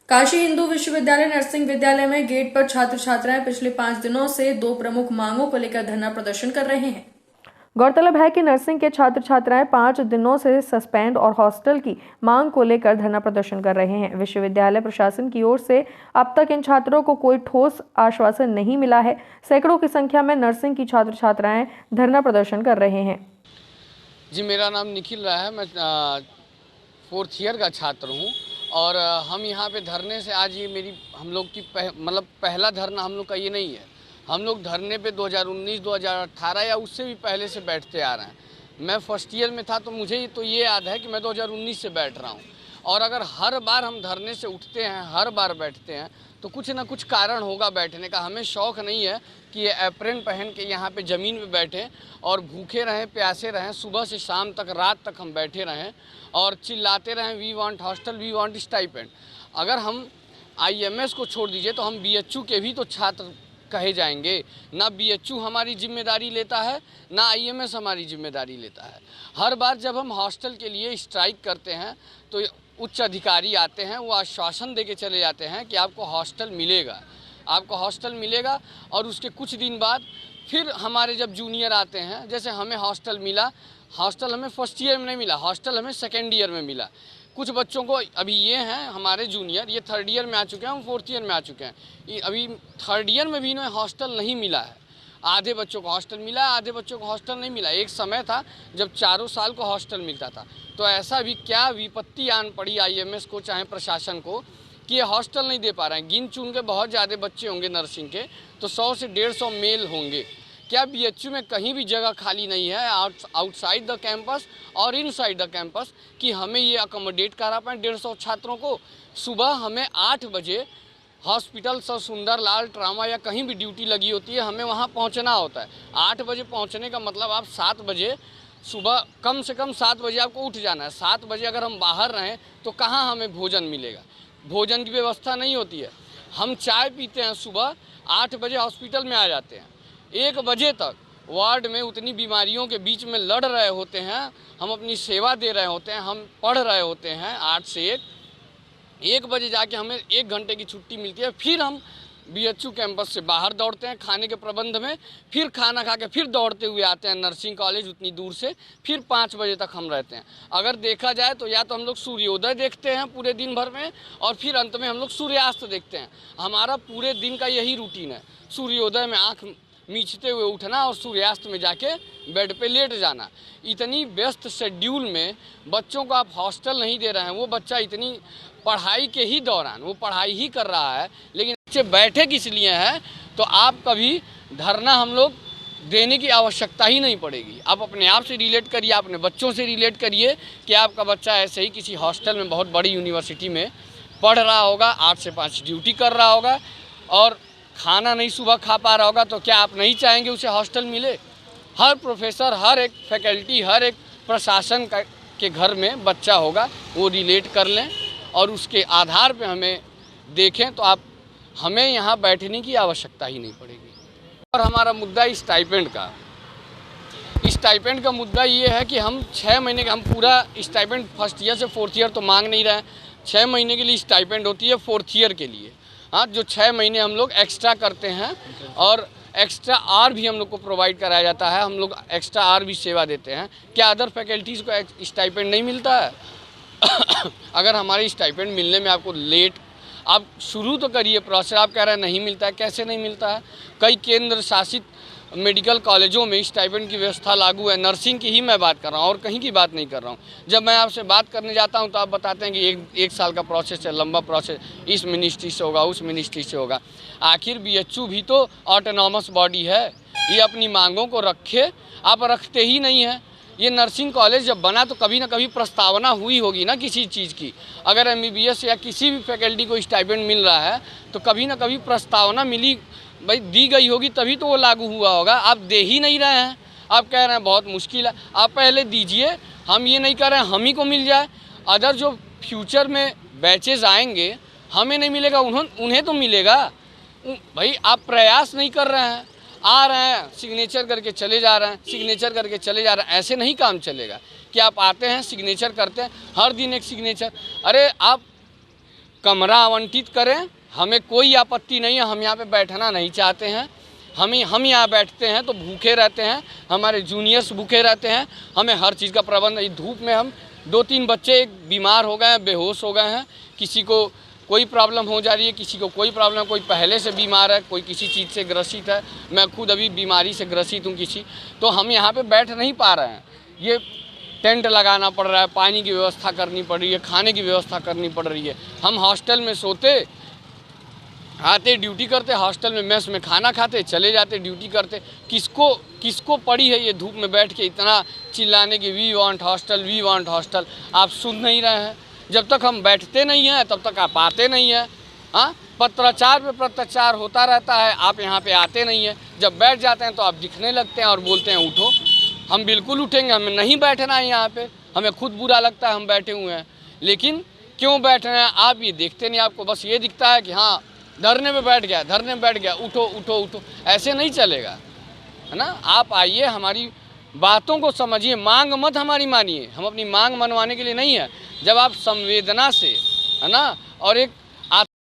काशी हिंदू विश्वविद्यालय नर्सिंग विद्यालय में गेट पर छात्र छात्राएं पिछले 5 दिनों से 2 प्रमुख मांगों को लेकर धरना प्रदर्शन कर रहे हैं। गौरतलब है कि नर्सिंग के छात्र छात्राएं 5 दिनों से सस्पेंड और हॉस्टल की मांग को लेकर धरना प्रदर्शन कर रहे हैं। विश्वविद्यालय प्रशासन की ओर से अब तक इन छात्रों को कोई ठोस आश्वासन नहीं मिला है। सैकड़ों की संख्या में नर्सिंग की छात्र छात्राएं धरना प्रदर्शन कर रहे हैं। जी, मेरा नाम निखिल रहा है। मैं 4th ईयर का छात्र हूँ और हम यहाँ पे धरने से आज ये मेरी हम लोग की पहला धरना हम लोग का ये नहीं है। हम लोग धरने पे 2019, 2018 या उससे भी पहले से बैठते आ रहे हैं। मैं फर्स्ट ईयर में था तो मुझे तो ये याद है कि मैं 2019 से बैठ रहा हूँ। और अगर हर बार हम धरने से उठते हैं, हर बार बैठते हैं, तो कुछ ना कुछ कारण होगा बैठने का। हमें शौक़ नहीं है कि ये एप्रन पहन के यहाँ पे ज़मीन पे बैठें और भूखे रहें, प्यासे रहें, सुबह से शाम तक, रात तक हम बैठे रहें और चिल्लाते रहें we want hostel, we want stipend. अगर हम IMS को छोड़ दीजिए तो हम BHU के भी तो छात्र कहे जाएंगे। ना BHU हमारी जिम्मेदारी लेता है, ना IMS हमारी जिम्मेदारी लेता है। हर बार जब हम हॉस्टल के लिए स्ट्राइक करते हैं तो उच्च अधिकारी आते हैं, वो आश्वासन दे के चले जाते हैं कि आपको हॉस्टल मिलेगा, आपको हॉस्टल मिलेगा। और उसके कुछ दिन बाद फिर हमारे जब जूनियर आते हैं, जैसे हमें हॉस्टल मिला, हॉस्टल हमें फर्स्ट ईयर में नहीं मिला, हॉस्टल हमें सेकेंड ईयर में मिला। कुछ बच्चों को अभी ये हैं हमारे जूनियर, ये 3rd ईयर में आ चुके हैं, हम 4th ईयर में आ चुके हैं। ये अभी 3rd ईयर में भी इन्हें हॉस्टल नहीं मिला है। आधे बच्चों को हॉस्टल मिला है, आधे बच्चों को हॉस्टल नहीं मिला। एक समय था जब 4 साल को हॉस्टल मिलता था। तो ऐसा भी क्या विपत्ति आन पड़ी IMS को, चाहे प्रशासन को, कि ये हॉस्टल नहीं दे पा रहे हैं। गिन चुन के बहुत ज़्यादा बच्चे होंगे नर्सिंग के, तो 100 से 150 मेल होंगे। क्या BHU में कहीं भी जगह खाली नहीं है आउटसाइड द कैंपस और इनसाइड द कैंपस कि हमें ये अकोमोडेट करा पाएँ 150 छात्रों को? सुबह हमें 8 बजे हॉस्पिटल सर सुंदर लाल ट्रामा या कहीं भी ड्यूटी लगी होती है, हमें वहाँ पहुँचना होता है। 8 बजे पहुँचने का मतलब आप 7 बजे सुबह, कम से कम 7 बजे आपको उठ जाना है। 7 बजे अगर हम बाहर रहें तो कहाँ हमें भोजन मिलेगा? भोजन की व्यवस्था नहीं होती है। हम चाय पीते हैं सुबह, 8 बजे हॉस्पिटल में आ जाते हैं, 1 बजे तक वार्ड में उतनी बीमारियों के बीच में लड़ रहे होते हैं, हम अपनी सेवा दे रहे होते हैं, हम पढ़ रहे होते हैं 8 से 1 बजे जाके हमें 1 घंटे की छुट्टी मिलती है। फिर हम BHU कैंपस से बाहर दौड़ते हैं खाने के प्रबंध में, फिर खाना खा के फिर दौड़ते हुए आते हैं नर्सिंग कॉलेज उतनी दूर से, फिर 5 बजे तक हम रहते हैं। अगर देखा जाए तो या तो हम लोग सूर्योदय देखते हैं पूरे दिन भर में और फिर अंत में हम लोग सूर्यास्त देखते हैं। हमारा पूरे दिन का यही रूटीन है, सूर्योदय में आँख मीचते हुए उठना और सूर्यास्त में जाके बेड पे लेट जाना। इतनी व्यस्त शेड्यूल में बच्चों को आप हॉस्टल नहीं दे रहे हैं। वो बच्चा इतनी पढ़ाई के ही दौरान वो पढ़ाई ही कर रहा है, लेकिन बच्चे बैठे किस लिए हैं? तो आप कभी धरना हम लोग देने की आवश्यकता ही नहीं पड़ेगी। आप अपने आप से रिलेट करिए, अपने बच्चों से रिलेट करिए कि आपका बच्चा ऐसे ही किसी हॉस्टल में बहुत बड़ी यूनिवर्सिटी में पढ़ रहा होगा, 8 से 5 ड्यूटी कर रहा होगा और खाना नहीं सुबह खा पा रहा होगा। तो क्या आप नहीं चाहेंगे उसे हॉस्टल मिले? हर प्रोफेसर, हर एक फैकल्टी, हर एक प्रशासन के घर में बच्चा होगा, वो रिलेट कर लें और उसके आधार पे हमें देखें तो आप हमें यहाँ बैठने की आवश्यकता ही नहीं पड़ेगी। और हमारा मुद्दा स्टाइपेंड का मुद्दा ये है कि हम 6 महीने का, हम पूरा स्टाइपेंड फर्स्ट ईयर से 4th ईयर तो मांग नहीं रहे हैं। 6 महीने के लिए स्टाइपेंड होती है 4th ईयर के लिए। हाँ, जो 6 महीने हम लोग एक्स्ट्रा करते हैं और एक्स्ट्रा आर भी हम लोग को प्रोवाइड कराया जाता है, हम लोग एक्स्ट्रा आर भी सेवा देते हैं। क्या अदर फैकल्टीज़ को स्टाइपेंड नहीं मिलता है? अगर हमारी स्टाइपेंड मिलने में आपको लेट, आप शुरू तो करिए प्रोसेस। आप कह रहे हैं नहीं मिलता है, कैसे नहीं मिलता है? कई केंद्र शासित मेडिकल कॉलेजों में स्टाइपेंड की व्यवस्था लागू है। नर्सिंग की ही मैं बात कर रहा हूँ और कहीं की बात नहीं कर रहा हूँ। जब मैं आपसे बात करने जाता हूँ तो आप बताते हैं कि एक साल का प्रोसेस है, लंबा प्रोसेस, इस मिनिस्ट्री से होगा, उस मिनिस्ट्री से होगा। आखिर BHU भी तो ऑटोनॉमस बॉडी है, ये अपनी मांगों को रखे, आप रखते ही नहीं हैं। ये नर्सिंग कॉलेज जब बना तो कभी ना कभी प्रस्तावना हुई होगी ना किसी चीज़ की। अगर MBBS या किसी भी फैकल्टी को स्टाइपेंड मिल रहा है तो कभी ना कभी प्रस्तावना मिली, भाई दी गई होगी, तभी तो वो लागू हुआ होगा। आप दे ही नहीं रहे हैं, आप कह रहे हैं बहुत मुश्किल है। आप पहले दीजिए, हम ये नहीं कह रहे हैं हम ही को मिल जाए। अदर जो फ्यूचर में बैचेज आएंगे हमें नहीं मिलेगा, उन्हें तो मिलेगा। भाई आप प्रयास नहीं कर रहे हैं, आ रहे हैं सिग्नेचर करके चले जा रहे हैं, सिग्नेचर करके चले जा रहे हैं। ऐसे नहीं काम चलेगा कि आप आते हैं सिग्नेचर करते हैं, हर दिन एक सिग्नेचर। अरे आप कमरा आवंटित करें, हमें कोई आपत्ति नहीं है। हम यहाँ पे बैठना नहीं चाहते हैं। हम यहाँ बैठते हैं तो भूखे रहते हैं, हमारे जूनियर्स भूखे रहते हैं। हमें हर चीज़ का प्रबंध, इस धूप में हम 2-3 बच्चे बीमार हो गए हैं, बेहोश हो गए हैं। किसी को कोई प्रॉब्लम हो जा रही है, किसी को कोई प्रॉब्लम, कोई पहले से बीमार है, कोई किसी चीज़ से ग्रसित है। मैं खुद अभी बीमारी से ग्रसित हूँ किसी, तो हम यहाँ पे बैठ नहीं पा रहे हैं। ये टेंट लगाना पड़ रहा है, पानी की व्यवस्था करनी पड़ रही है, खाने की व्यवस्था करनी पड़ रही है। हम हॉस्टल में सोते, आते ड्यूटी करते, हॉस्टल में मेस में खाना खाते, चले जाते ड्यूटी करते। किसको पड़ी है ये धूप में बैठ के इतना चिल्लाने की, we want hostel, we want hostel. आप सुन नहीं रहे हैं। जब तक हम बैठते नहीं हैं तब तक आप आते नहीं हैं। हाँ, पत्राचार पे पत्राचार होता रहता है, आप यहाँ पे आते नहीं हैं। जब बैठ जाते हैं तो आप दिखने लगते हैं और बोलते हैं उठो। हम बिल्कुल उठेंगे, हमें नहीं बैठना है यहाँ पे। हमें खुद बुरा लगता है हम बैठे हुए हैं, लेकिन क्यों बैठ रहे हैं आप ये देखते नहीं। आपको बस ये दिखता है कि हाँ धरने में बैठ गया, धरने में बैठ गया, उठो उठो उठो। ऐसे नहीं चलेगा, है ना। आप आइए, हमारी बातों को समझिए, मांग मत हमारी मानिए। हम अपनी मांग मनवाने के लिए नहीं है। जब आप संवेदना से, है ना, और एक